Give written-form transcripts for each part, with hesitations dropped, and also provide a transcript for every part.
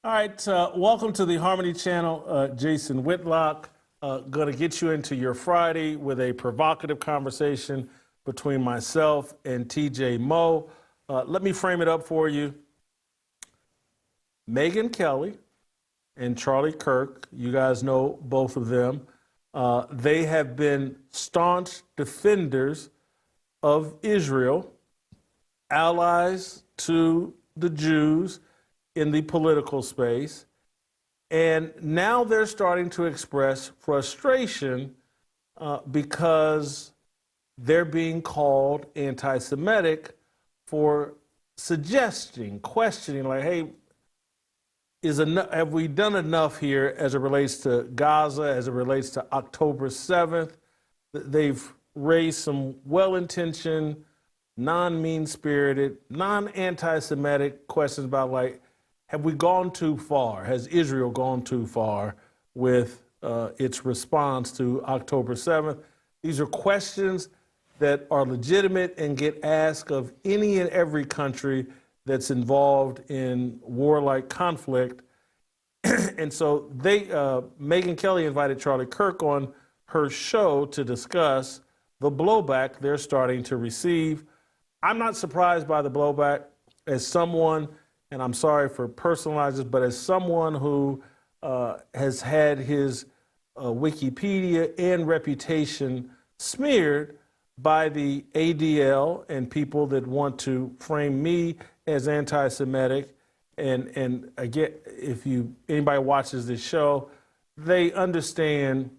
All right, welcome to the Harmony Channel. Jason Whitlock, going to get you into your Friday with a provocative conversation between myself and TJ Moe. Let me frame it up for you. Megyn Kelly and Charlie Kirk, you guys know both of them. They have been staunch defenders of Israel, allies to the Jews in the political space, and now they're starting to express frustration because they're being called anti-Semitic for suggesting, questioning, like, hey, have we done enough here as it relates to Gaza, as it relates to October 7th? They've raised some well-intentioned, non-mean-spirited, non-anti-Semitic questions about, like, have we gone too far? Has Israel gone too far with its response to October 7th? These are questions that are legitimate and get asked of any and every country that's involved in warlike conflict. And so Megyn Kelly invited Charlie Kirk on her show to discuss the blowback they're starting to receive. I'm not surprised by the blowback as someone, and I'm sorry for personalizing this, but as someone who has had his Wikipedia and reputation smeared by the ADL and people that want to frame me as anti-Semitic. And again, if anybody watches this show, they understand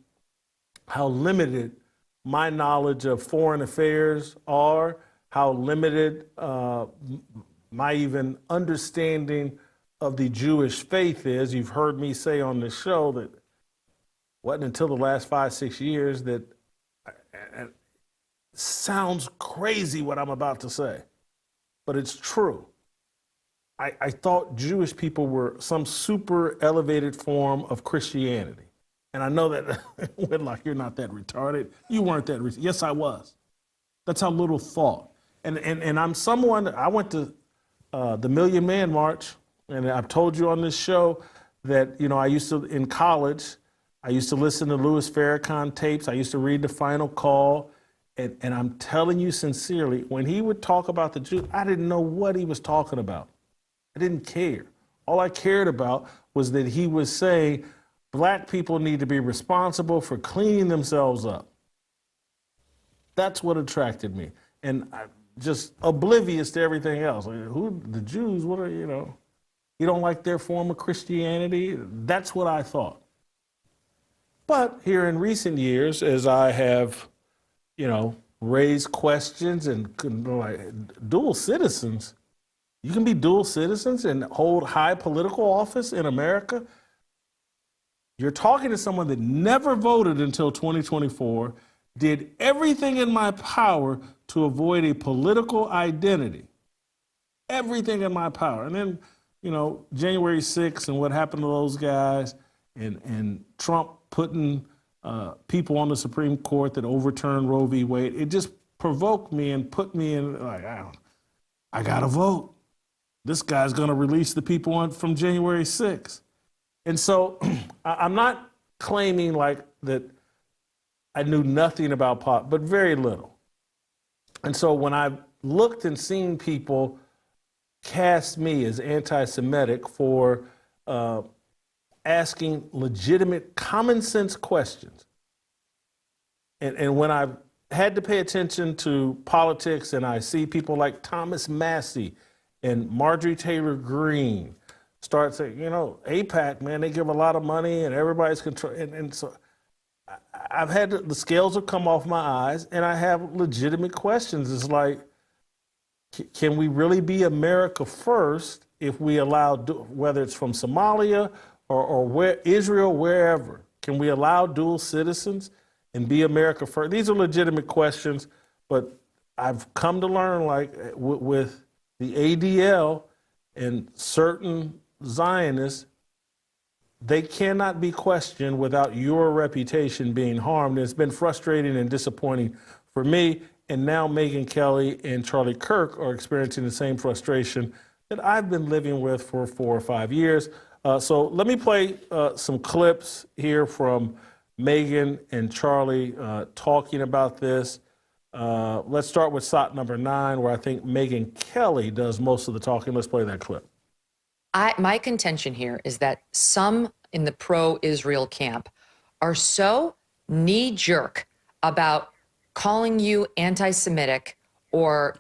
how limited my knowledge of foreign affairs are, how limited my even understanding of the Jewish faith is. You've heard me say on this show that it wasn't until the last 5-6 years that it sounds crazy what I'm about to say, but it's true. I thought Jewish people were some super elevated form of Christianity. And I know that, Whitlock, you're not that retarded. You weren't that retarded. Yes, I was. That's how little thought. And I'm someone, I went to the Million Man March, and I've told you on this show that, I used to, in college, I used to listen to Louis Farrakhan tapes. I used to read The Final Call. And I'm telling you sincerely, when he would talk about the Jews, I didn't know what he was talking about. I didn't care. All I cared about was that he was saying black people need to be responsible for cleaning themselves up. That's what attracted me. And I'm just oblivious to everything else. Like, who, the Jews, what are, you don't like their form of Christianity? That's what I thought. But here in recent years, as I have, raised questions and like dual citizens, you can be dual citizens and hold high political office in America. You're talking to someone that never voted until 2024, did everything in my power to avoid a political identity. Everything in my power. And then, January 6th and what happened to those guys and Trump putting people on the Supreme Court that overturned Roe v. Wade, it just provoked me and put me in, like, I gotta vote. This guy's gonna release the people from January 6th. And so I'm not claiming like that I knew nothing about politics, but very little. And so when I've looked and seen people cast me as anti-Semitic for asking legitimate common sense questions, and when I've had to pay attention to politics and I see people like Thomas Massey and Marjorie Taylor Greene start saying, AIPAC, man, they give a lot of money and everybody's control. And so I've had the scales have come off my eyes and I have legitimate questions. It's like, can we really be America first if we allow, whether it's from Somalia or where Israel, wherever, can we allow dual citizens and be America first? These are legitimate questions, but I've come to learn, like with the ADL and certain Zionists, they cannot be questioned without your reputation being harmed. And it's been frustrating and disappointing for me. And now Megyn Kelly and Charlie Kirk are experiencing the same frustration that I've been living with for 4 or 5 years. So let me play some clips here from Megyn and Charlie talking about this. Let's start with SOT number 9, where I think Megyn Kelly does most of the talking. Let's play that clip. My contention here is that some in the pro-Israel camp are so knee-jerk about calling you anti-Semitic or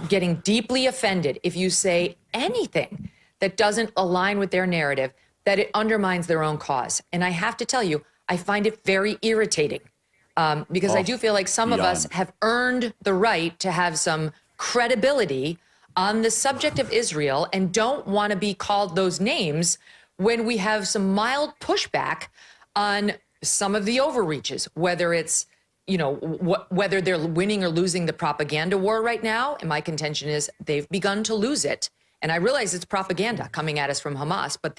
getting deeply offended if you say anything that doesn't align with their narrative, that it undermines their own cause. And I have to tell you, I find it very irritating because I do feel like some of us have earned the right to have some credibility on the subject of Israel and don't want to be called those names when we have some mild pushback on some of the overreaches, whether it's, you know, whether they're winning or losing the propaganda war right now. And my contention is they've begun to lose it. And I realize it's propaganda coming at us from Hamas, but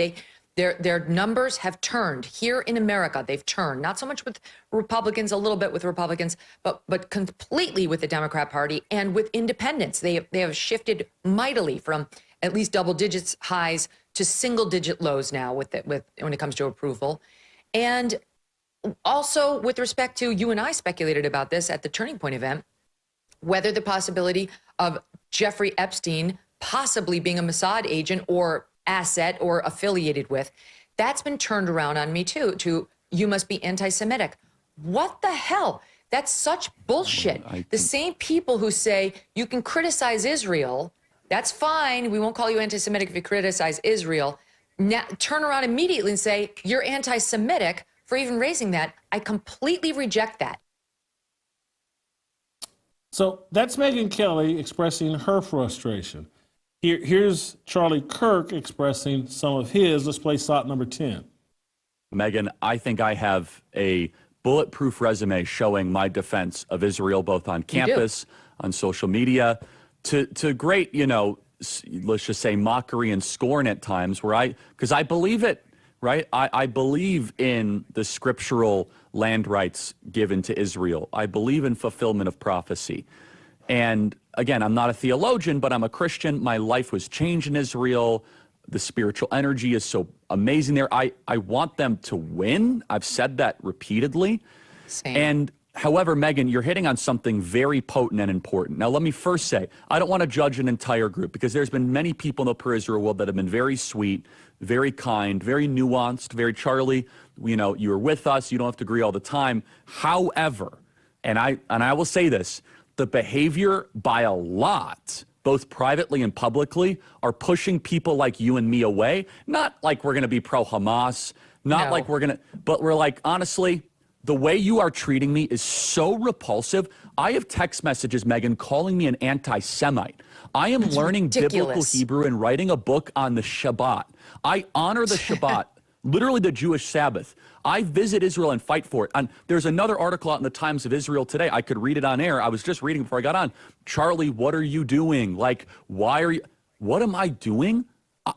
their numbers have turned. Here in America, they've turned, not so much with Republicans, a little bit with Republicans, but completely with the Democrat Party and with independents. They have shifted mightily from at least double digits highs to single digit lows now when it comes to approval. And also with respect to, you and I speculated about this at the Turning Point event, whether the possibility of Jeffrey Epstein possibly being a Mossad agent or asset or affiliated with, that's been turned around on me too, to you must be anti-Semitic. What the hell? That's such bullshit. The same people who say you can criticize Israel, that's fine, we won't call you anti-Semitic if you criticize Israel, now turn around immediately and say you're anti-Semitic for even raising that. I completely reject that. So that's Megyn Kelly expressing her frustration. Here's Charlie Kirk expressing some of his. Let's play SOT number 10. Megyn, I think I have a bulletproof resume showing my defense of Israel, both on campus, on social media, to great, you know, let's just say mockery and scorn at times, because I believe it, right? I believe in the scriptural land rights given to Israel. I believe in fulfillment of prophecy. And again, I'm not a theologian, but I'm a Christian. My life was changed in Israel. The spiritual energy is so amazing there. I want them to win. I've said that repeatedly. Same. And however, Megyn, you're hitting on something very potent and important. Now, let me first say, I don't want to judge an entire group because there's been many people in the pro-Israel world that have been very sweet, very kind, very nuanced, very Charlie, you know, you were with us. You don't have to agree all the time. However, and I will say this, the behavior by a lot, both privately and publicly, are pushing people like you and me away. Not like we're going to be pro-Hamas, not like we're going to, but we're like, honestly, the way you are treating me is so repulsive. I have text messages, Megyn, calling me an anti-Semite. I am learning biblical Hebrew and writing a book on the Shabbat. I honor the Shabbat, literally the Jewish Sabbath. I visit Israel and fight for it. And there's another article out in the Times of Israel today. I could read it on air. I was just reading before I got on. Charlie, what are you doing? Like, why are you, what am I doing?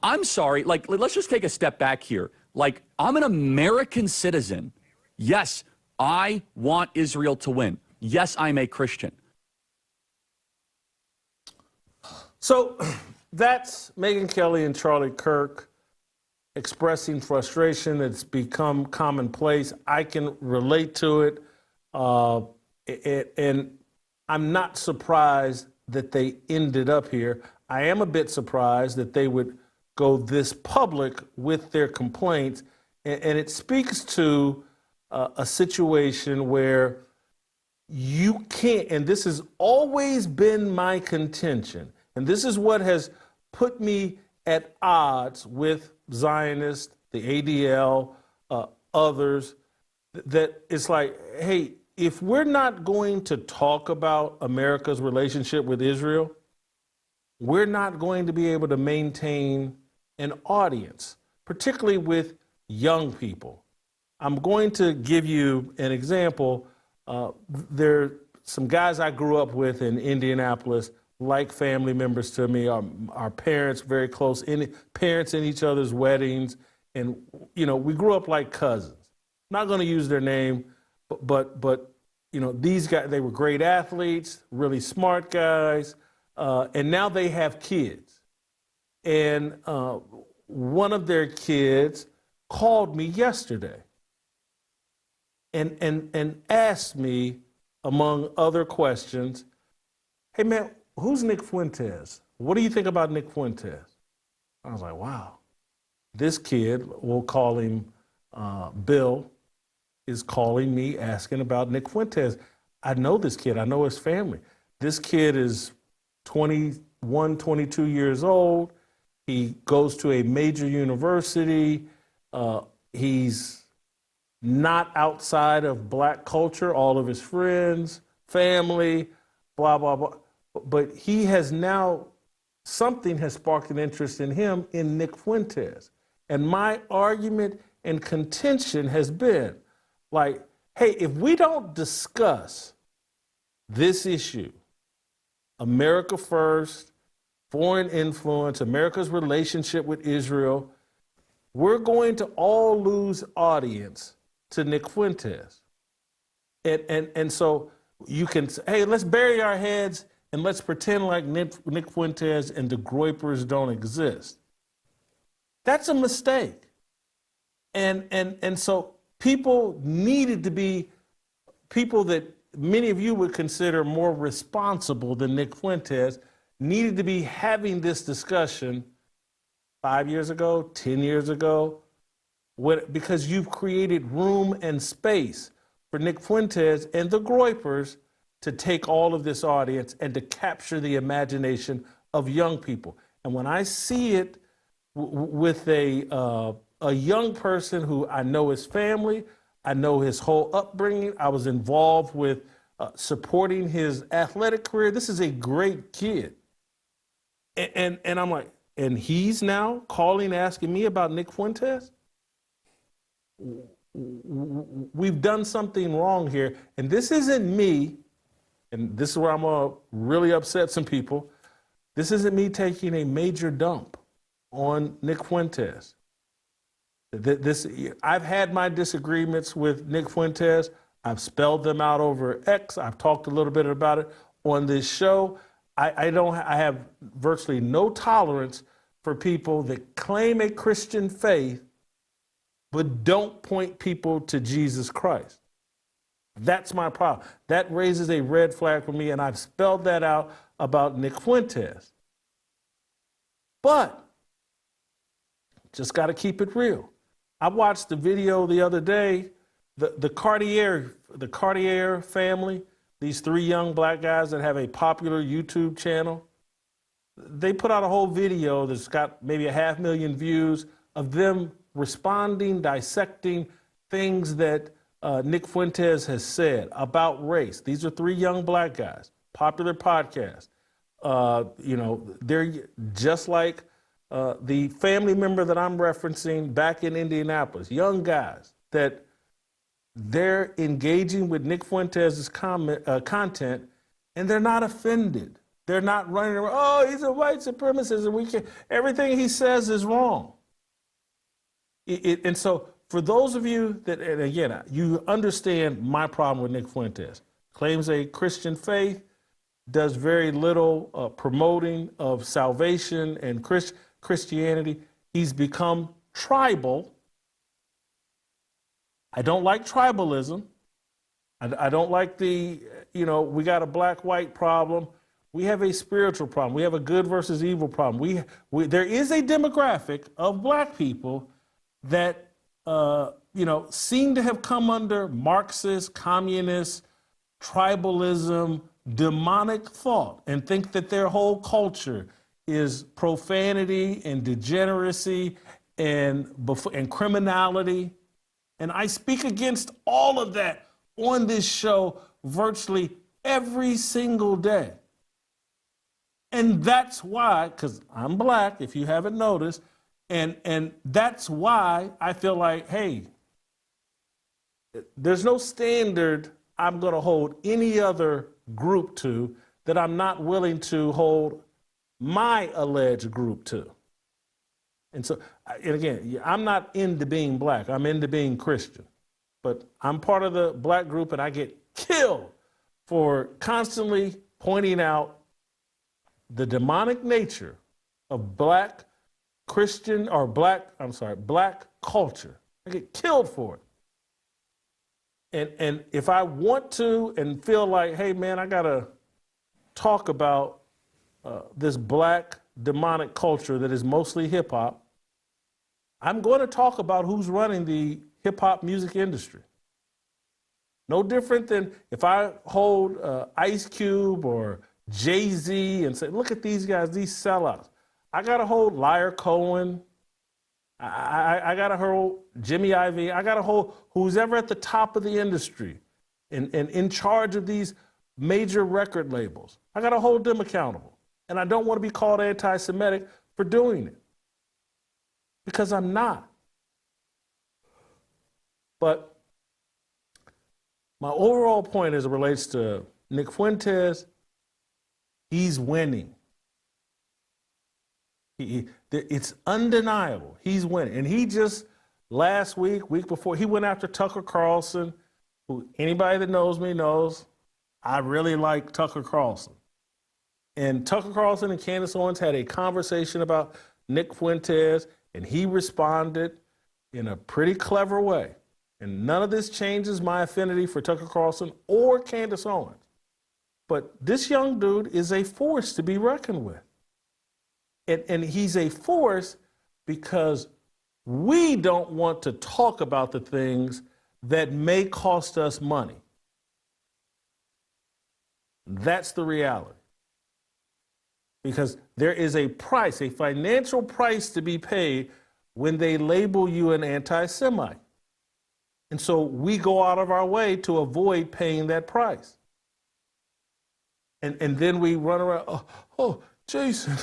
I'm sorry. Like, let's just take a step back here. Like, I'm an American citizen. Yes, I want Israel to win. Yes, I'm a Christian. So that's Megyn Kelly and Charlie Kirk expressing frustration. It's become commonplace. I can relate to it. And I'm not surprised that they ended up here. I am a bit surprised that they would go this public with their complaints. And it speaks to a situation where you can't, and this has always been my contention, and this is what has put me at odds with Zionists, the ADL, others, that it's like, hey, if we're not going to talk about America's relationship with Israel, we're not going to be able to maintain an audience, particularly with young people. I'm going to give you an example. There are some guys I grew up with in Indianapolis, like family members to me, our parents, very close, parents in each other's weddings. And, you know, we grew up like cousins. Not going to use their name, but you know, these guys, they were great athletes, really smart guys, and now they have kids. And one of their kids called me yesterday and asked me, among other questions, hey man, who's Nick Fuentes? What do you think about Nick Fuentes? I was like, wow. This kid, we'll call him Bill, is calling me asking about Nick Fuentes. I know this kid. I know his family. This kid is 21, 22 years old. He goes to a major university. He's not outside of black culture, all of his friends, family, blah, blah, blah. But he has now, something has sparked an interest in him in Nick Fuentes. And my argument and contention has been like, hey, if we don't discuss this issue, America first, foreign influence, America's relationship with Israel, we're going to all lose audience to Nick Fuentes. And so you can say, hey, let's bury our heads and let's pretend like Nick Fuentes and the Groypers don't exist. That's a mistake. And so people needed to be people that many of you would consider more responsible than Nick Fuentes needed to be having this discussion 5 years ago, 10 years ago, because you've created room and space for Nick Fuentes and the Groypers to take all of this audience and to capture the imagination of young people. And when I see it with a young person who I know his family, I know his whole upbringing, I was involved with supporting his athletic career. This is a great kid. And I'm like, and he's now calling, asking me about Nick Fuentes? We've done something wrong here. And this isn't me, and this is where I'm going to really upset some people. This isn't me taking a major dump on Nick Fuentes. I've had my disagreements with Nick Fuentes. I've spelled them out over X. I've talked a little bit about it on this show. I have virtually no tolerance for people that claim a Christian faith but don't point people to Jesus Christ. That's my problem. That raises a red flag for me, and I've spelled that out about Nick Fuentes. But just got to keep it real. I watched the video the other day, the Cartier family, these three young black guys that have a popular YouTube channel. They put out a whole video that's got maybe 500,000 views of them responding, dissecting things that Nick Fuentes has said about race. These are three young black guys, popular podcast. They're just like the family member that I'm referencing back in Indianapolis, young guys that they're engaging with Nick Fuentes' content, and they're not offended. They're not running around, oh, he's a white supremacist, and everything he says is wrong. And so for those of you that, and again, you understand my problem with Nick Fuentes. Claims a Christian faith, does very little promoting of salvation and Christianity. He's become tribal. I don't like tribalism. I don't like we got a black-white problem. We have a spiritual problem. We have a good versus evil problem. There is a demographic of black people that, seem to have come under Marxist, communist, tribalism, demonic thought, and think that their whole culture is profanity and degeneracy and criminality. And I speak against all of that on this show virtually every single day. And that's why, because I'm black, if you haven't noticed, and that's why I feel like, hey, there's no standard I'm going to hold any other group to that I'm not willing to hold my alleged group to. And so, and again, I'm not into being black. I'm into being Christian. But I'm part of the black group, and I get killed for constantly pointing out the demonic nature of black black culture. I get killed for it. And if I want to and feel like, hey man, I gotta talk about this black demonic culture that is mostly hip hop, I'm going to talk about who's running the hip hop music industry. No different than if I hold Ice Cube or Jay-Z and say, look at these guys, these sellouts. I got to hold Liar Cohen. I got to hold Jimmy Iovine. I got to hold who's ever at the top of the industry and in charge of these major record labels. I got to hold them accountable. And I don't want to be called anti-Semitic for doing it, because I'm not. But my overall point as it relates to Nick Fuentes, he's winning. It's undeniable. He's winning. And he just, last week before, he went after Tucker Carlson, who anybody that knows me knows I really like Tucker Carlson. And Tucker Carlson and Candace Owens had a conversation about Nick Fuentes, and he responded in a pretty clever way. And none of this changes my affinity for Tucker Carlson or Candace Owens. But this young dude is a force to be reckoned with. And he's a force because we don't want to talk about the things that may cost us money. That's the reality. Because there is a price, a financial price to be paid when they label you an anti-Semite. And so we go out of our way to avoid paying that price. And then we run around, oh Jason,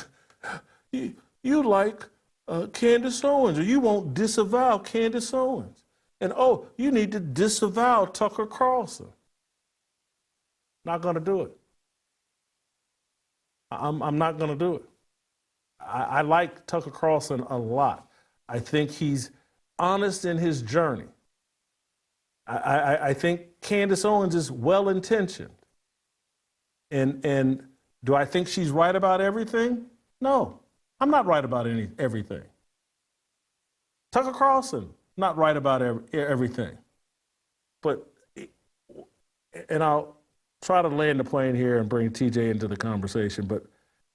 you like Candace Owens, or you won't disavow Candace Owens. And oh, you need to disavow Tucker Carlson. Not going to do it. I'm not going to do it. I like Tucker Carlson a lot. I think he's honest in his journey. I think Candace Owens is well-intentioned. And do I think she's right about everything? No, I'm not right about everything. Tucker Carlson, not right about everything. But, and I'll try to land the plane here and bring TJ into the conversation, but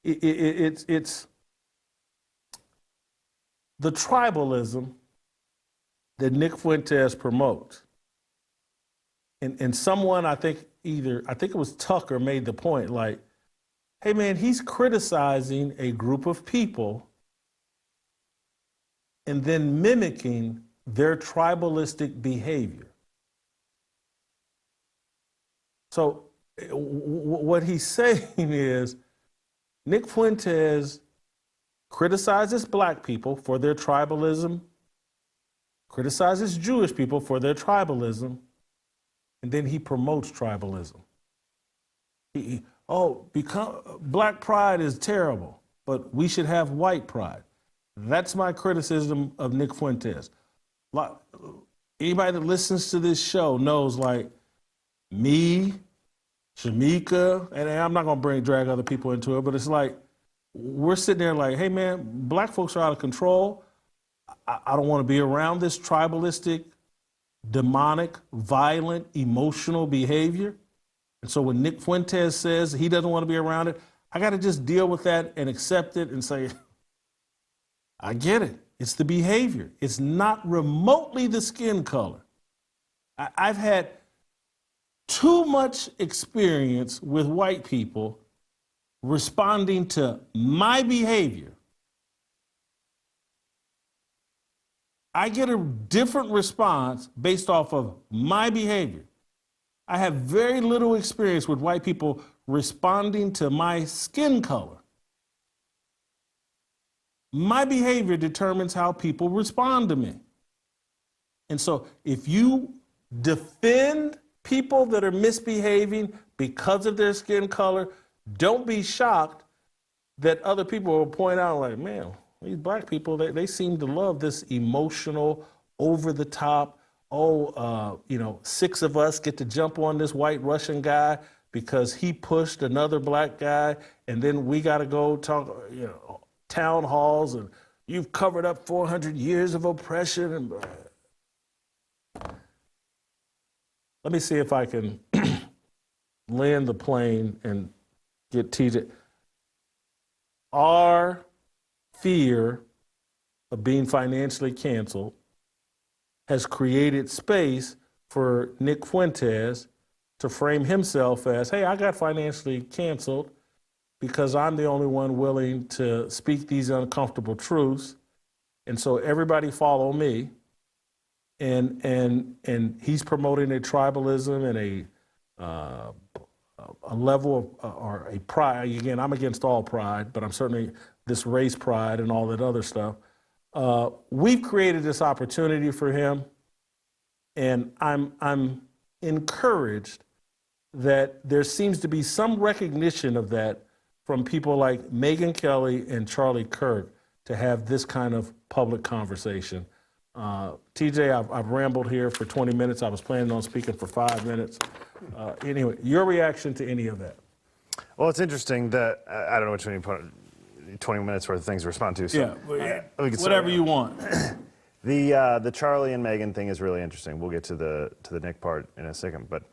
it's the tribalism that Nick Fuentes promotes. And someone, I think it was Tucker, made the point like, hey man, he's criticizing a group of people and then mimicking their tribalistic behavior. So what he's saying is Nick Fuentes criticizes black people for their tribalism, criticizes Jewish people for their tribalism, and then he promotes tribalism. Black pride is terrible, but we should have white pride. That's my criticism of Nick Fuentes. Anybody that listens to this show knows, like, me, Shamika, and I'm not gonna drag other people into it, but it's like, we're sitting there like, hey man, black folks are out of control. I don't wanna be around this tribalistic, demonic, violent, emotional behavior. And so when Nick Fuentes says he doesn't want to be around it, I got to just deal with that and accept it and say, I get it. It's the behavior. It's not remotely the skin color. I've had too much experience with white people responding to my behavior. I get a different response based off of my behavior. I have very little experience with white people responding to my skin color. My behavior determines how people respond to me. And so if you defend people that are misbehaving because of their skin color, don't be shocked that other people will point out like, man, these black people, they seem to love this emotional, over-the-top, 6 of us get to jump on this white Russian guy because he pushed another black guy, and then we got to go talk, town halls and you've covered up 400 years of oppression. And let me see if I can land the plane and get TJ. Our fear of being financially canceled has created space for Nick Fuentes to frame himself as, hey, I got financially canceled because I'm the only one willing to speak these uncomfortable truths. And so everybody follow me. And he's promoting a tribalism and a level of, or a pride. Again, I'm against all pride, but I'm certainly this race pride and all that other stuff. We've created this opportunity for him, and I'm encouraged that there seems to be some recognition of that from people like Megyn Kelly and Charlie Kirk to have this kind of public conversation. TJ, I've rambled here for 20 minutes. I was planning on speaking for 5 minutes. Anyway, your reaction to any of that? Well, it's interesting that I don't know which one you put 20 minutes worth of things to respond to. So, Whatever you want. The Charlie and Megyn thing is really interesting. We'll get to the Nick part in a second. But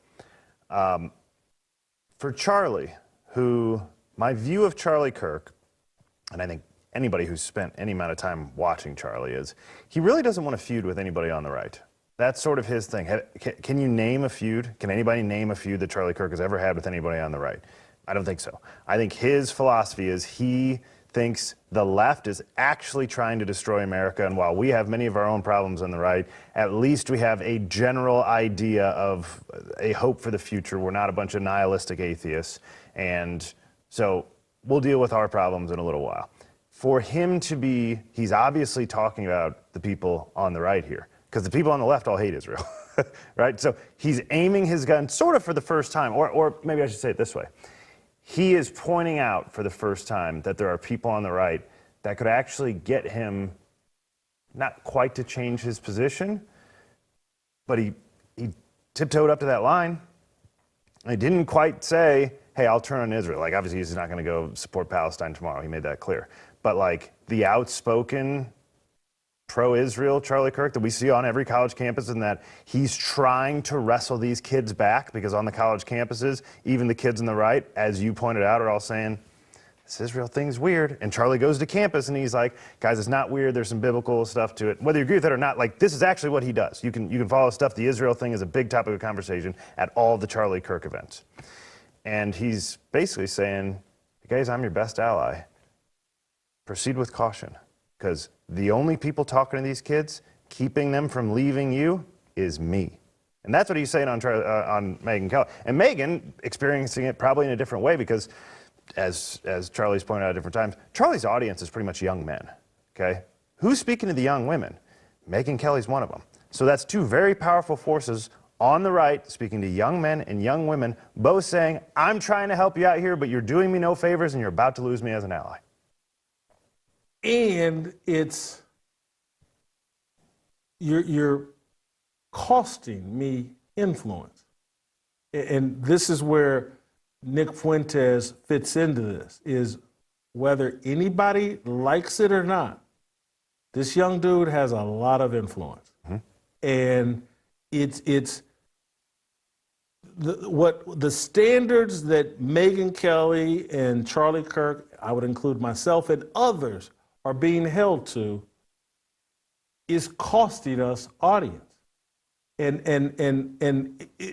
for Charlie, who my view of Charlie Kirk, and I think anybody who's spent any amount of time watching Charlie, is he really doesn't want to feud with anybody on the right. That's sort of his thing. Can you name a feud? Can anybody name a feud that Charlie Kirk has ever had with anybody on the right? I don't think so. I think his philosophy is he thinks the left is actually trying to destroy America, and while we have many of our own problems on the right, at least we have a general idea of a hope for the future. We're not a bunch of nihilistic atheists, and so we'll deal with our problems in a little while. For him to be, he's obviously talking about the people on the right here, because the people on the left all hate Israel, right? So he's aiming his gun sort of for the first time, or maybe I should say it this way. He is pointing out for the first time that there are people on the right that could actually get him not quite to change his position, but he tiptoed up to that line. He didn't quite say, hey, I'll turn on Israel. Like, obviously, he's not going to go support Palestine tomorrow. He made that clear. But, like, the outspoken pro-Israel Charlie Kirk that we see on every college campus, and that he's trying to wrestle these kids back, because on the college campuses, even the kids on the right, as you pointed out, are all saying, this Israel thing's weird. And Charlie goes to campus and he's like, guys, it's not weird. There's some biblical stuff to it. Whether you agree with it or not, like, this is actually what he does. You can follow stuff. The Israel thing is a big topic of conversation at all the Charlie Kirk events. And he's basically saying, guys, I'm your best ally. Proceed with caution, because the only people talking to these kids, keeping them from leaving you, is me. And that's what he's saying on Megyn Kelly. And Megyn experiencing it probably in a different way, because as Charlie's pointed out at different times, Charlie's audience is pretty much young men, okay? Who's speaking to the young women? Megyn Kelly's one of them. So that's two very powerful forces on the right speaking to young men and young women, both saying, I'm trying to help you out here, but you're doing me no favors and you're about to lose me as an ally. And you're costing me influence. And this is where Nick Fuentes fits into this, is whether anybody likes it or not, this young dude has a lot of influence. Mm-hmm. And it's the standards that Megyn Kelly and Charlie Kirk, I would include myself and others, are being held to, is costing us audience. And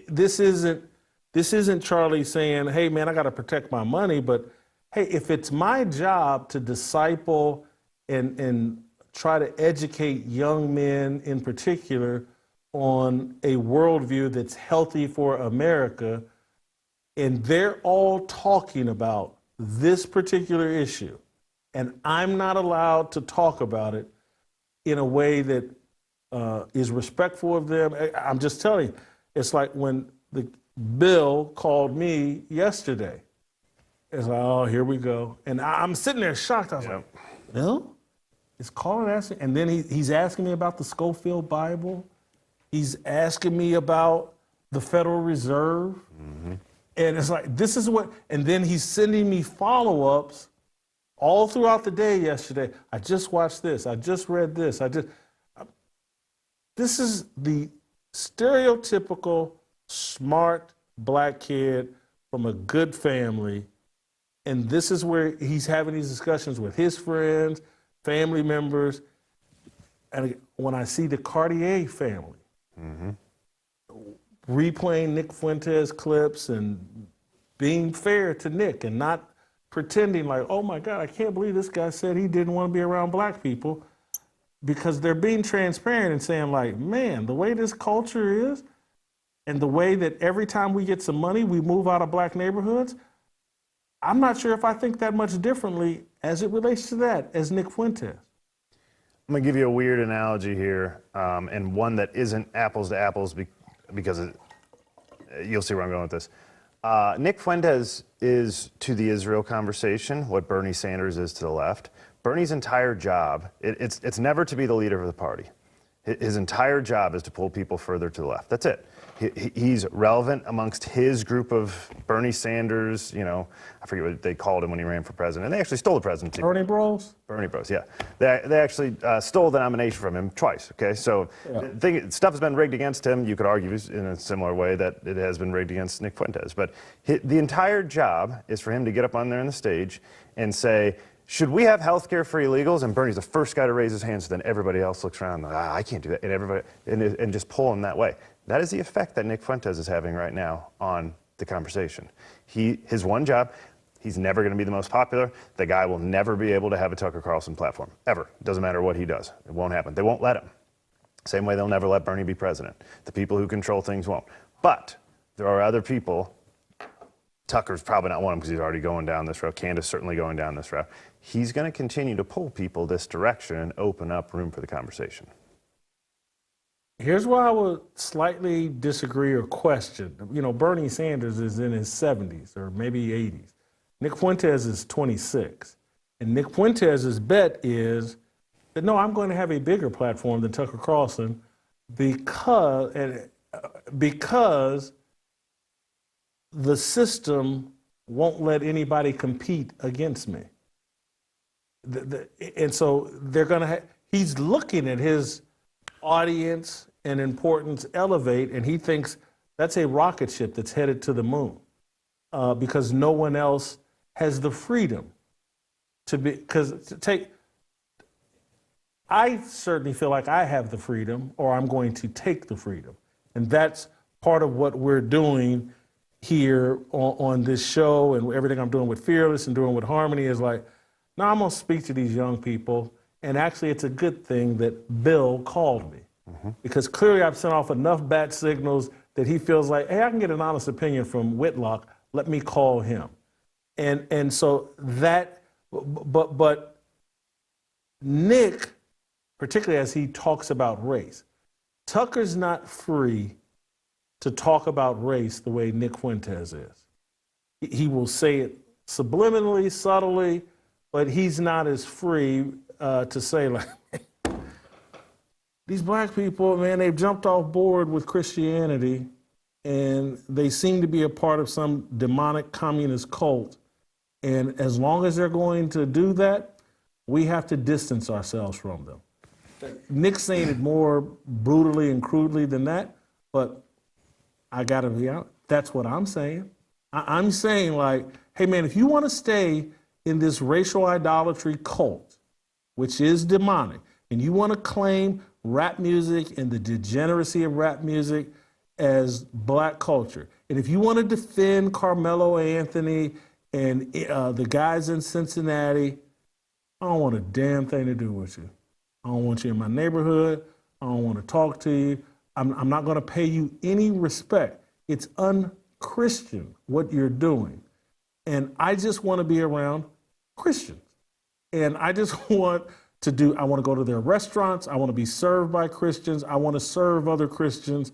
this isn't Charlie saying, hey man, I got to protect my money, but hey, if it's my job to disciple and try to educate young men in particular on a worldview that's healthy for America, and they're all talking about this particular issue, and I'm not allowed to talk about it in a way that is respectful of them. I'm just telling you, it's like when Bill called me yesterday. It's like, oh, here we go. And I'm sitting there shocked. I was like, Bill is calling asking? And then he's asking me about the Schofield Bible. He's asking me about the Federal Reserve. Mm-hmm. And it's like, this is what, and then he's sending me follow-ups all throughout the day yesterday, I just watched this, I just read this, this is the stereotypical smart black kid from a good family. And this is where he's having these discussions with his friends, family members. And when I see the Cartier family replaying Nick Fuentes clips and being fair to Nick and not pretending like, oh my God, I can't believe this guy said he didn't want to be around black people, because they're being transparent and saying like, man, the way this culture is and the way that every time we get some money, we move out of black neighborhoods, I'm not sure if I think that much differently as it relates to that as Nick Fuentes. I'm going to give you a weird analogy here, and one that isn't apples to apples because you'll see where I'm going with this. Nick Fuentes is to the Israel conversation what Bernie Sanders is to the left. Bernie's entire job, it's never to be the leader of the party. His entire job is to pull people further to the left. That's it. He's relevant amongst his group of Bernie Sanders, I forget what they called him when he ran for president. And they actually stole the presidency. Bernie Bros? Bernie Bros, yeah. They actually stole the nomination from him twice, okay? So stuff has been rigged against him. You could argue in a similar way that it has been rigged against Nick Fuentes. But the entire job is for him to get up on there on the stage and say, should we have health care for illegals? And Bernie's the first guy to raise his hand, so then everybody else looks around and I can't do that. And everybody and just pull him that way. That is the effect that Nick Fuentes is having right now on the conversation. His one job, he's never going to be the most popular. The guy will never be able to have a Tucker Carlson platform, ever. It doesn't matter what he does. It won't happen. They won't let him. Same way they'll never let Bernie be president. The people who control things won't. But there are other people. Tucker's probably not one of them because he's already going down this route. Candace's certainly going down this route. He's going to continue to pull people this direction and open up room for the conversation. Here's why I would slightly disagree or question. Bernie Sanders is in his 70s or maybe 80s. Nick Fuentes is 26. And Nick Fuentes' bet is that, no, I'm going to have a bigger platform than Tucker Carlson because the system won't let anybody compete against me. And so he's looking at his audience and importance elevate, and he thinks that's a rocket ship that's headed to the moon because no one else has the freedom to be, I certainly feel like I have the freedom, or I'm going to take the freedom. And that's part of what we're doing here on this show, and everything I'm doing with Fearless and doing with Harmony is like, no, I'm going to speak to these young people. And actually, it's a good thing that Bill called me, because clearly I've sent off enough bat signals that he feels like, hey, I can get an honest opinion from Whitlock. Let me call him. And so that, but Nick, particularly as he talks about race, Tucker's not free to talk about race the way Nick Fuentes is. He will say it subliminally, subtly, but he's not as free to say like, these black people, man, they've jumped off board with Christianity and they seem to be a part of some demonic communist cult. And as long as they're going to do that, we have to distance ourselves from them. Nick's saying it more brutally and crudely than that, but I gotta be out. That's what I'm saying. I'm saying like, hey man, if you wanna stay in this racial idolatry cult, which is demonic, and you wanna claim rap music and the degeneracy of rap music as black culture, and if you wanna defend Carmelo Anthony and the guys in Cincinnati, I don't want a damn thing to do with you. I don't want you in my neighborhood. I don't want to talk to you. I'm not going to pay you any respect. It's un-Christian what you're doing. And I just want to be around Christians. And I just want to go to their restaurants. I want to be served by Christians. I want to serve other Christians.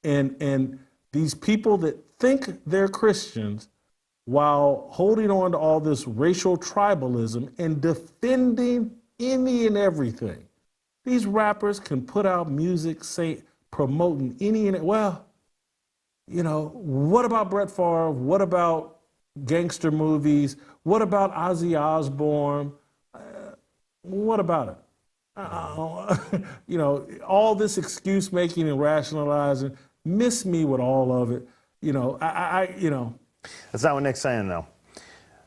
And these people that think they're Christians while holding on to all this racial tribalism and defending any and everything. These rappers can put out music promoting any and, well, what about Brett Favre? What about gangster movies? What about Ozzy Osbourne? What about it? You know, all this excuse making and rationalizing, miss me with all of it. You know, you know. That's not what Nick's saying, though.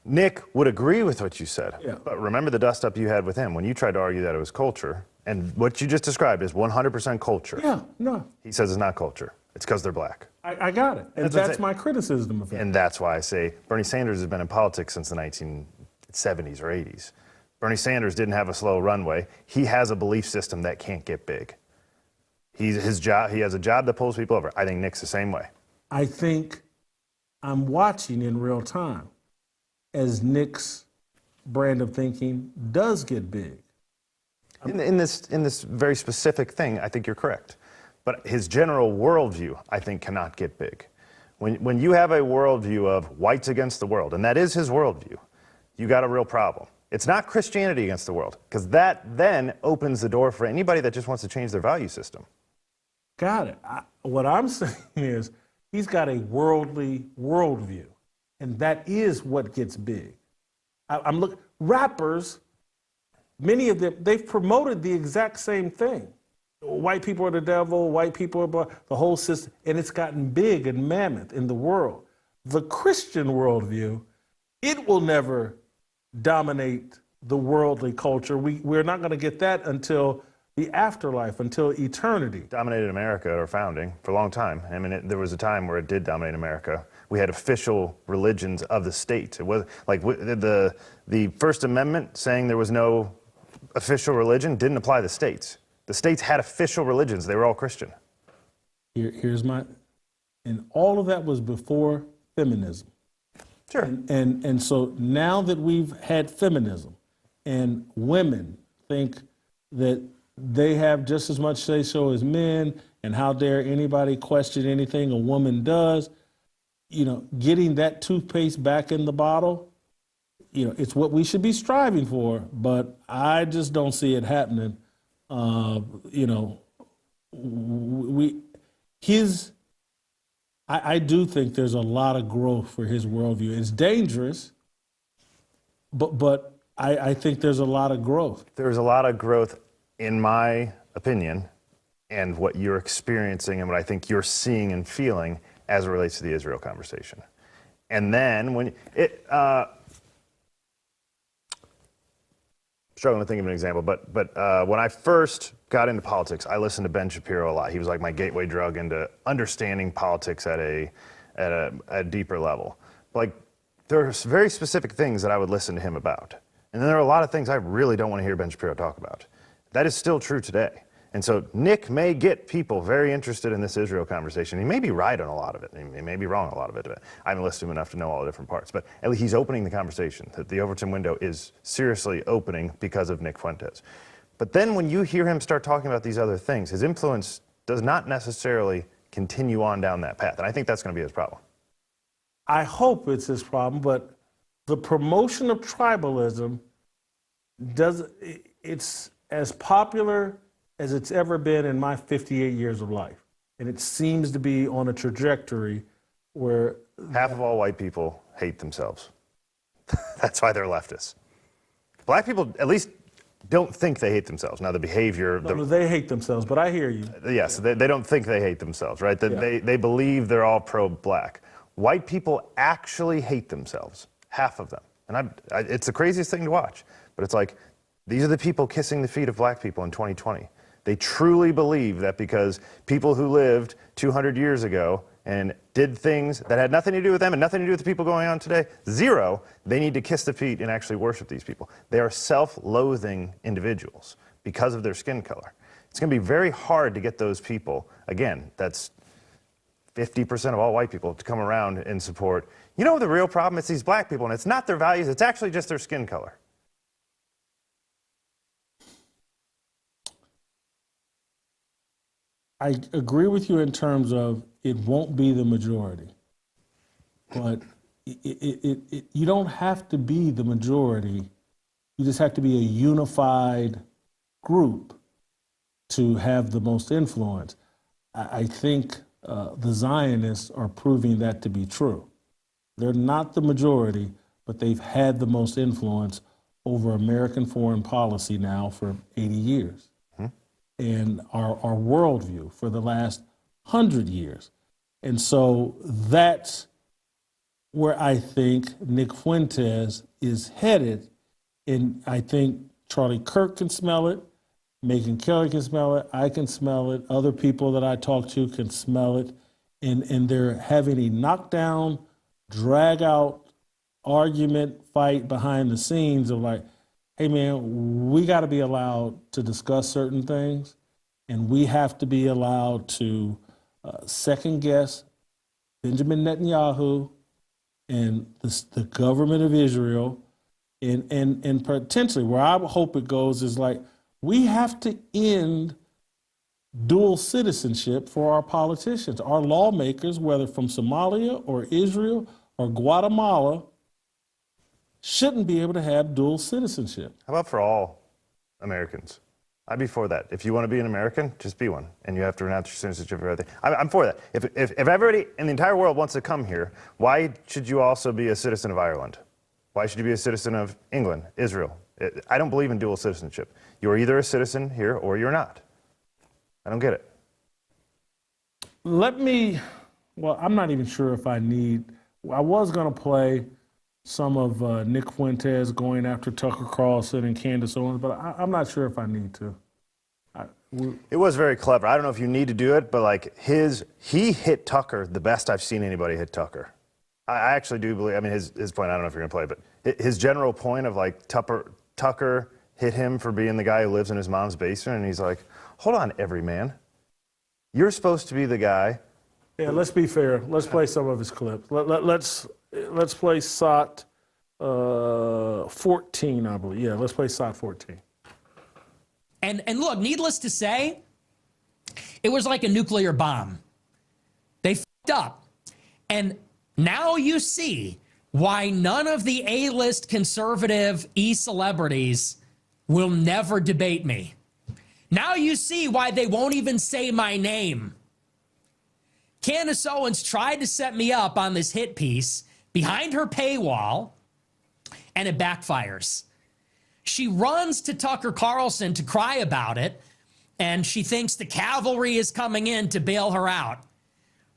Nick would agree with what you said, Yeah. but remember the dust up you had with him when you tried to argue that it was culture, and what you just described is 100% culture. Yeah, no, He says it's not culture. It's because they're black. I got it. And That's what I'm that's my criticism of it. And that's why I say Bernie Sanders has been in politics since the 1970s or 80s. Bernie Sanders didn't have a slow runway. He has a belief system that can't get big. He has a job that pulls people over. I think Nick's the same way. I think I'm watching in real time as Nick's brand of thinking does get big. In this very specific thing, I think you're correct. But his general worldview, I think, cannot get big. When you have a worldview of whites against the world, and that is his worldview, you got a real problem. It's not Christianity against the world, because that then opens the door for anybody that just wants to change their value system. Got it. What I'm saying is he's got a worldly worldview, and that is what gets big. I'm looking, rappers, many of them, they've promoted the exact same thing. White people are the devil, white people are the whole system, and it's gotten big and mammoth in the world. The Christian worldview, it will never dominate the worldly culture. We're not going to get that until the afterlife, until eternity. Dominated America at our founding for a long time. I mean, there was a time where it did dominate America. We had official religions of the state. It was like the First Amendment saying there was no official religion didn't apply to the states. The states had official religions. They were all Christian. Here's and all of that was before feminism. Sure. And so now that we've had feminism and women think that they have just as much say-so as men, and how dare anybody question anything a woman does, you know, getting that toothpaste back in the bottle, you know, it's what we should be striving for, but I just don't see it happening. You know, I do think there's a lot of growth for his worldview. It's dangerous, but I think there's a lot of growth. There's a lot of growth, in my opinion, and what you're experiencing and what I think you're seeing and feeling as it relates to the Israel conversation. And then when struggling to think of an example, but when I first got into politics, I listened to Ben Shapiro a lot. He was like my gateway drug into understanding politics at a deeper level. Like, there are very specific things that I would listen to him about. And then there are a lot of things I really don't want to hear Ben Shapiro talk about. That is still true today. And so Nick may get people very interested in this Israel conversation. He may be right on a lot of it. He may be wrong on a lot of it. I haven't listened to him enough to know all the different parts. But at least he's opening the conversation. That the Overton window is seriously opening because of Nick Fuentes. But then when you hear him start talking about these other things, his influence does not necessarily continue on down that path. And I think that's going to be his problem. I hope it's his problem, but the promotion of tribalism it's as popular as it's ever been in my 58 years of life. And it seems to be on a trajectory where half of all white people hate themselves. That's why they're leftists. Black people at least don't think they hate themselves. Now the behavior... No, they hate themselves, but I hear you. Yes, they don't think they hate themselves, right? They believe they're all pro-black. White people actually hate themselves, half of them. And it's the craziest thing to watch. But it's like, these are the people kissing the feet of black people in 2020. They truly believe that because people who lived 200 years ago and did things that had nothing to do with them and nothing to do with the people going on today, zero, they need to kiss the feet and actually worship these people. They are self-loathing individuals because of their skin color. It's going to be very hard to get those people, again, that's 50% of all white people, to come around and support. You know the real problem? It's these black people, and it's not their values, it's actually just their skin color. I agree with you in terms of it won't be the majority, but you don't have to be the majority. You just have to be a unified group to have the most influence. I think the Zionists are proving that to be true. They're not the majority, but they've had the most influence over American foreign policy now for 80 years. And our worldview for the last 100 years. And so that's where I think Nick Fuentes is headed. And I think Charlie Kirk can smell it, Megyn Kelly can smell it, I can smell it, other people that I talk to can smell it. And they're having a knockdown, drag out argument, fight behind the scenes of like, hey man, we got to be allowed to discuss certain things, and we have to be allowed to second guess Benjamin Netanyahu and the government of Israel, and potentially where I hope it goes is like, we have to end dual citizenship for our politicians. Our lawmakers, whether from Somalia or Israel or Guatemala, shouldn't be able to have dual citizenship. How about for all Americans? I'd be for that. If you want to be an American, just be one, and you have to renounce your citizenship for everything. I'm for that. If everybody in the entire world wants to come here, why should you also be a citizen of Ireland? Why should you be a citizen of England, Israel? I don't believe in dual citizenship. You're either a citizen here or you're not. I don't get it. I'm not even sure if I was going to play some of Nick Fuentes going after Tucker Carlson and Candace Owens, but I'm not sure if I need to. It was very clever. I don't know if you need to do it, but like he hit Tucker the best I've seen anybody hit Tucker. I actually do believe, I mean, his point, I don't know if you're going to play, but his general point of like Tucker hit him for being the guy who lives in his mom's basement, and he's like, hold on, everyman. You're supposed to be the guy. Yeah, let's be fair. Let's play some of his clips. Let's play SOT 14, I believe. Yeah, let's play SOT 14. And look, needless to say, it was like a nuclear bomb. They fucked up. And now you see why none of the A-list conservative E-celebrities will never debate me. Now you see why they won't even say my name. Candace Owens tried to set me up on this hit piece behind her paywall, and it backfires. She runs to Tucker Carlson to cry about it, and she thinks the cavalry is coming in to bail her out.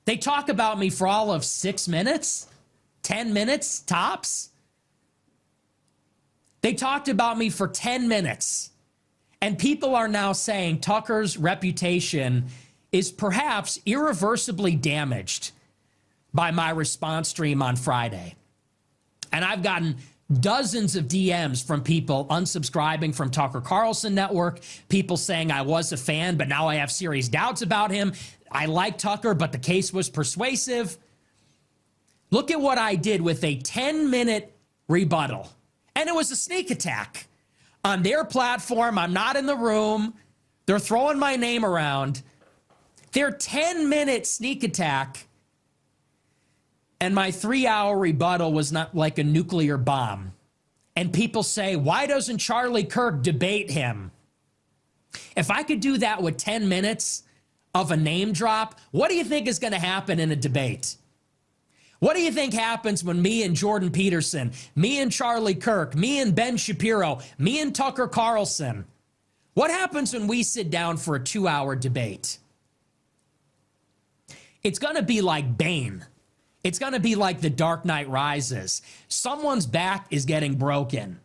They talk about me for all of 6 minutes, 10 minutes tops. They talked about me for 10 minutes. And people are now saying Tucker's reputation is perhaps irreversibly damaged by my response stream on Friday. And I've gotten dozens of DMs from people unsubscribing from Tucker Carlson Network, people saying I was a fan, but now I have serious doubts about him. I like Tucker, but the case was persuasive. Look at what I did with a 10-minute rebuttal. And it was a sneak attack. On their platform, I'm not in the room. They're throwing my name around. Their 10-minute sneak attack and my 3-hour rebuttal was not like a nuclear bomb. And people say, why doesn't Charlie Kirk debate him? If I could do that with 10 minutes of a name drop, what do you think is going to happen in a debate? What do you think happens when me and Jordan Peterson, me and Charlie Kirk, me and Ben Shapiro, me and Tucker Carlson, what happens when we sit down for a 2-hour debate? It's going to be like Bane. It's going to be like The Dark Knight Rises. Someone's back is getting broken.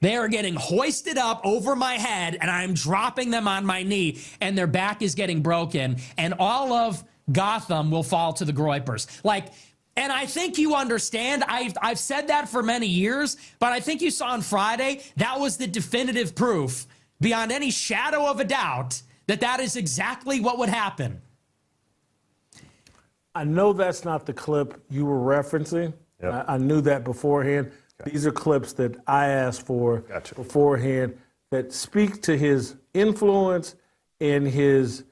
They are getting hoisted up over my head, and I'm dropping them on my knee, and their back is getting broken, and all of Gotham will fall to the Groypers. And I think you understand. I've said that for many years, but I think you saw on Friday, that was the definitive proof, beyond any shadow of a doubt, that that is exactly what would happen. I know that's not the clip you were referencing. Yep. I knew that beforehand. Okay. These are clips that I asked for beforehand that speak to his influence and his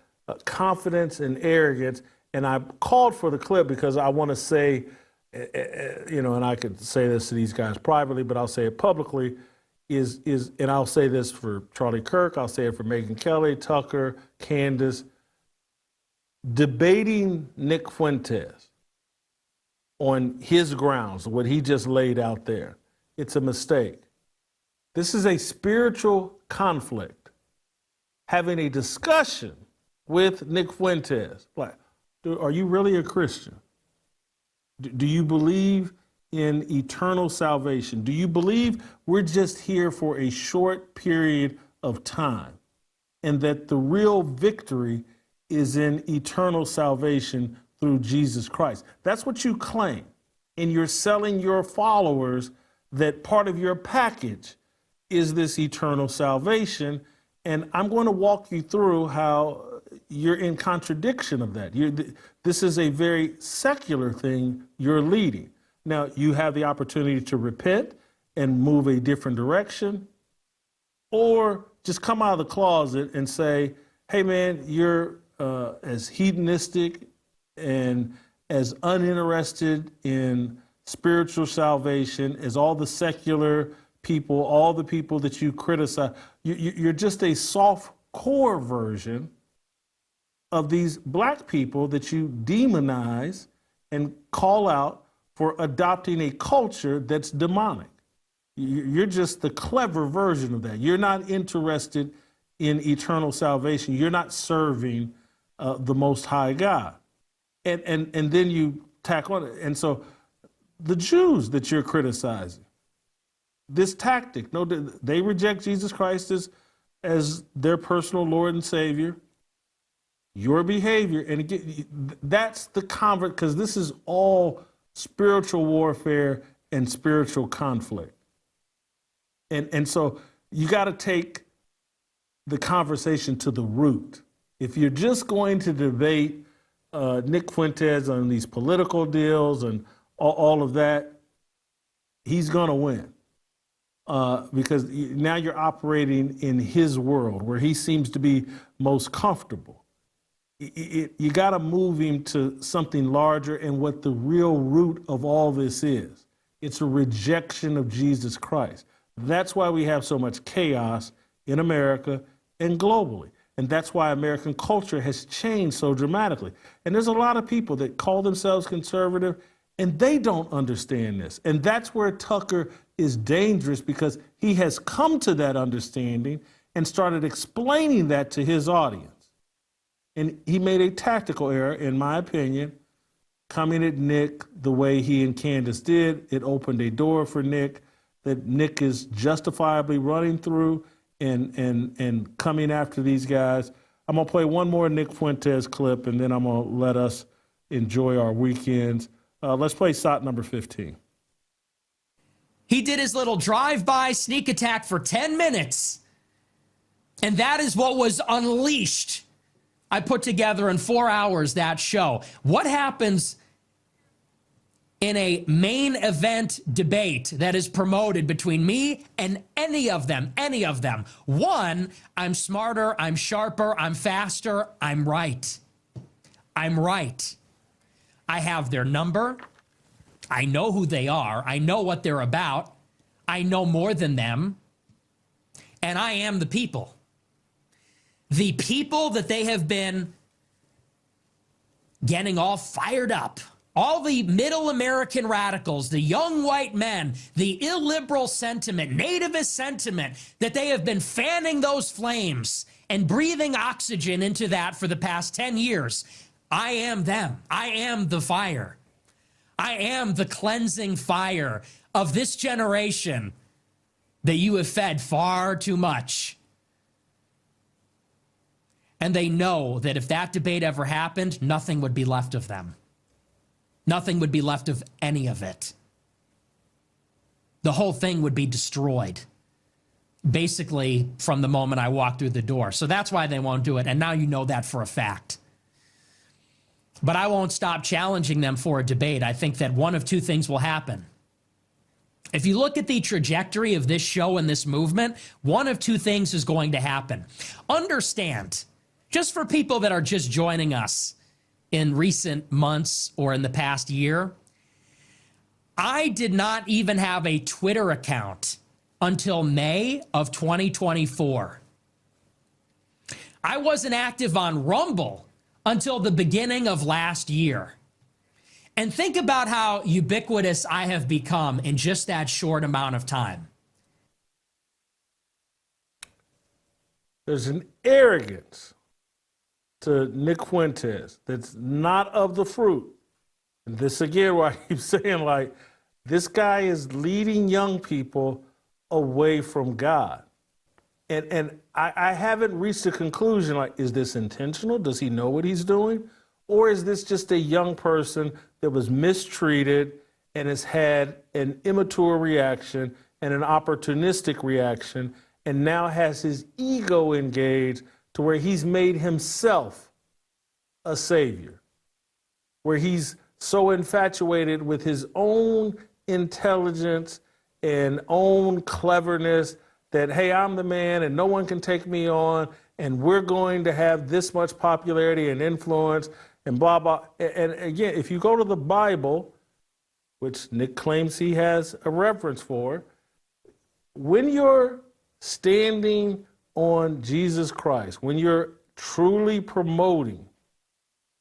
confidence and arrogance. And I called for the clip because I want to say, and I could say this to these guys privately, but I'll say it publicly, and I'll say this for Charlie Kirk, I'll say it for Megyn Kelly, Tucker, Candace, debating Nick Fuentes on his grounds, what he just laid out there. It's a mistake. This is a spiritual conflict. Having a discussion with Nick Fuentes, like, are you really a Christian? Do you believe in eternal salvation? Do you believe we're just here for a short period of time and that the real victory is in eternal salvation through Jesus Christ? That's what you claim. And you're selling your followers that part of your package is this eternal salvation. And I'm going to walk you through how you're in contradiction of that. This is a very secular thing you're leading. Now, you have the opportunity to repent and move a different direction, or just come out of the closet and say, hey, man, you're as hedonistic and as uninterested in spiritual salvation as all the secular people, all the people that you criticize. You're just a soft core version of these black people that you demonize and call out for adopting a culture that's demonic. You're just the clever version of that. You're not interested in eternal salvation. You're not serving the Most High God. And then you tack on it. And so the Jews that you're criticizing, this tactic, no, they reject Jesus Christ as their personal Lord and Savior. Your behavior, and again, that's the convert, because this is all spiritual warfare and spiritual conflict. And so you got to take the conversation to the root. If you're just going to debate Nick Fuentes on these political deals and all of that, he's going to win. Because now you're operating in his world where he seems to be most comfortable. You got to move him to something larger and what the real root of all this is. It's a rejection of Jesus Christ. That's why we have so much chaos in America and globally. And that's why American culture has changed so dramatically. And there's a lot of people that call themselves conservative and they don't understand this. And that's where Tucker is dangerous, because he has come to that understanding and started explaining that to his audience. And he made a tactical error, in my opinion, coming at Nick the way he and Candace did. It opened a door for Nick that Nick is justifiably running through and coming after these guys. I'm going to play one more Nick Fuentes clip, and then I'm going to let us enjoy our weekends. Let's play shot number 15. He did his little drive-by sneak attack for 10 minutes, and that is what was unleashed. I put together in 4 hours that show. What happens in a main event debate that is promoted between me and any of them? One, I'm smarter, I'm sharper, I'm faster, I'm right. I'm right. I have their number. I know who they are. I know what they're about. I know more than them. And I am the people. The people that they have been getting all fired up, all the middle American radicals, the young white men, the illiberal sentiment, nativist sentiment, that they have been fanning those flames and breathing oxygen into that for the past 10 years. I am them. I am the fire. I am the cleansing fire of this generation that you have fed far too much. And they know that if that debate ever happened, nothing would be left of them. Nothing would be left of any of it. The whole thing would be destroyed, basically, from the moment I walk through the door. So that's why they won't do it. And now you know that for a fact. But I won't stop challenging them for a debate. I think that one of two things will happen. If you look at the trajectory of this show and this movement, one of two things is going to happen. Understand, just for people that are just joining us in recent months or in the past year, I did not even have a Twitter account until May of 2024. I wasn't active on Rumble until the beginning of last year. And think about how ubiquitous I have become in just that short amount of time. There's an arrogance to Nick Fuentes that's not of the fruit. And this again, why I keep saying, like, this guy is leading young people away from God. And I haven't reached a conclusion, like, is this intentional? Does he know what he's doing? Or is this just a young person that was mistreated and has had an immature reaction and an opportunistic reaction and now has his ego engaged to where he's made himself a savior, where he's so infatuated with his own intelligence and own cleverness that, hey, I'm the man and no one can take me on and we're going to have this much popularity and influence and blah, blah. And again, if you go to the Bible, which Nick claims he has a reference for, when you're standing on Jesus Christ, when you're truly promoting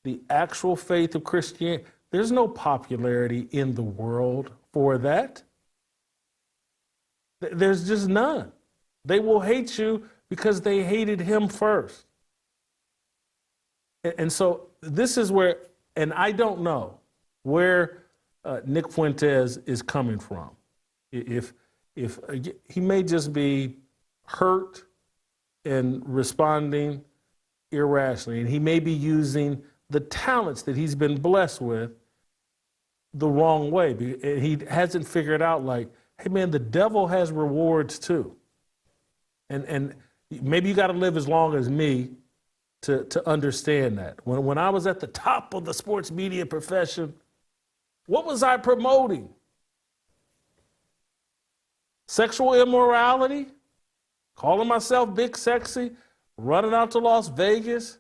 the actual faith of Christianity, there's no popularity in the world for that. There's just none. They will hate you because they hated him first. And so this is where, and I don't know where Nick Fuentes is coming from. If he may just be hurt and responding irrationally, and he may be using the talents that he's been blessed with the wrong way. He hasn't figured out, like, hey man, the devil has rewards too. And maybe you got to live as long as me to understand that. When I was at the top of the sports media profession, what was I promoting? Sexual immorality? Calling myself big sexy? Running out to Las Vegas?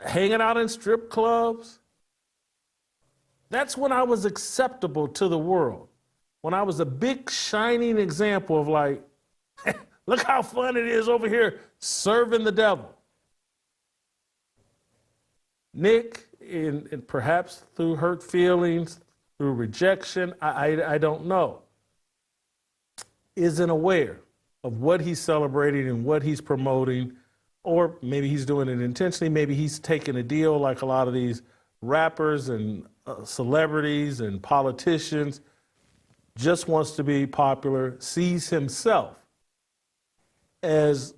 Hanging out in strip clubs? That's when I was acceptable to the world. When I was a big shining example of, like, look how fun it is over here serving the devil. Nick, and perhaps through hurt feelings, through rejection, I don't know, isn't aware of what he's celebrating and what he's promoting, or maybe he's doing it intentionally. Maybe he's taking a deal like a lot of these rappers and celebrities and politicians, just wants to be popular, sees himself as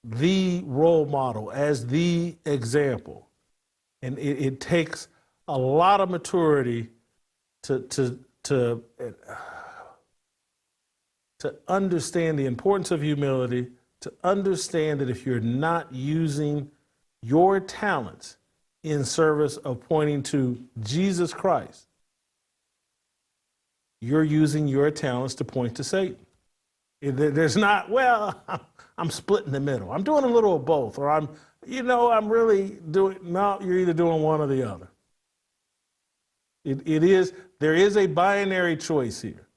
the role model, as the example. And it takes a lot of maturity to understand the importance of humility, to understand that if you're not using your talents in service of pointing to Jesus Christ, you're using your talents to point to Satan. There's not, well, I'm split in the middle. I'm doing a little of both, or I'm really doing, no, you're either doing one or the other. There is a binary choice here.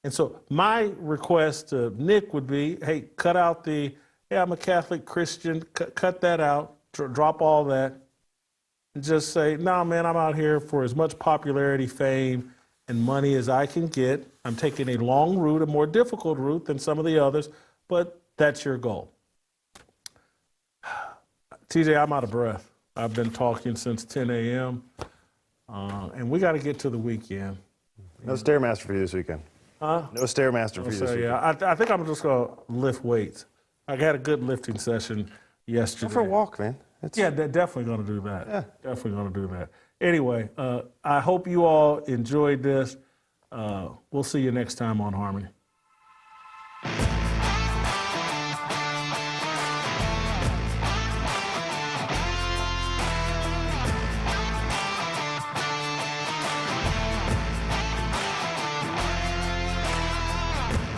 And so my request to Nick would be, hey, cut out the, hey, I'm a Catholic Christian, cut that out, drop all that, and just say, no, man, I'm out here for as much popularity, fame, and money as I can get. I'm taking a long route, a more difficult route than some of the others, but that's your goal. TJ, I'm out of breath. I've been talking since 10 a.m., and we got to get to the weekend. No Stairmaster for you this weekend. Huh? No Stairmaster for you this weekend. Yeah, I think I'm just going to lift weights. I got a good lifting session yesterday. Go for a walk, man. Yeah, they're definitely going to do that. Yeah. Definitely going to do that. Anyway, I hope you all enjoyed this. We'll see you next time on Harmony.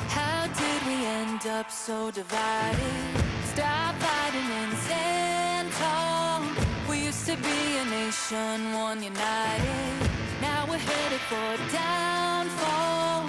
How did we end up so divided? Stop fighting and stand tall. We used to be a nation, one united. Now we're headed for downfall.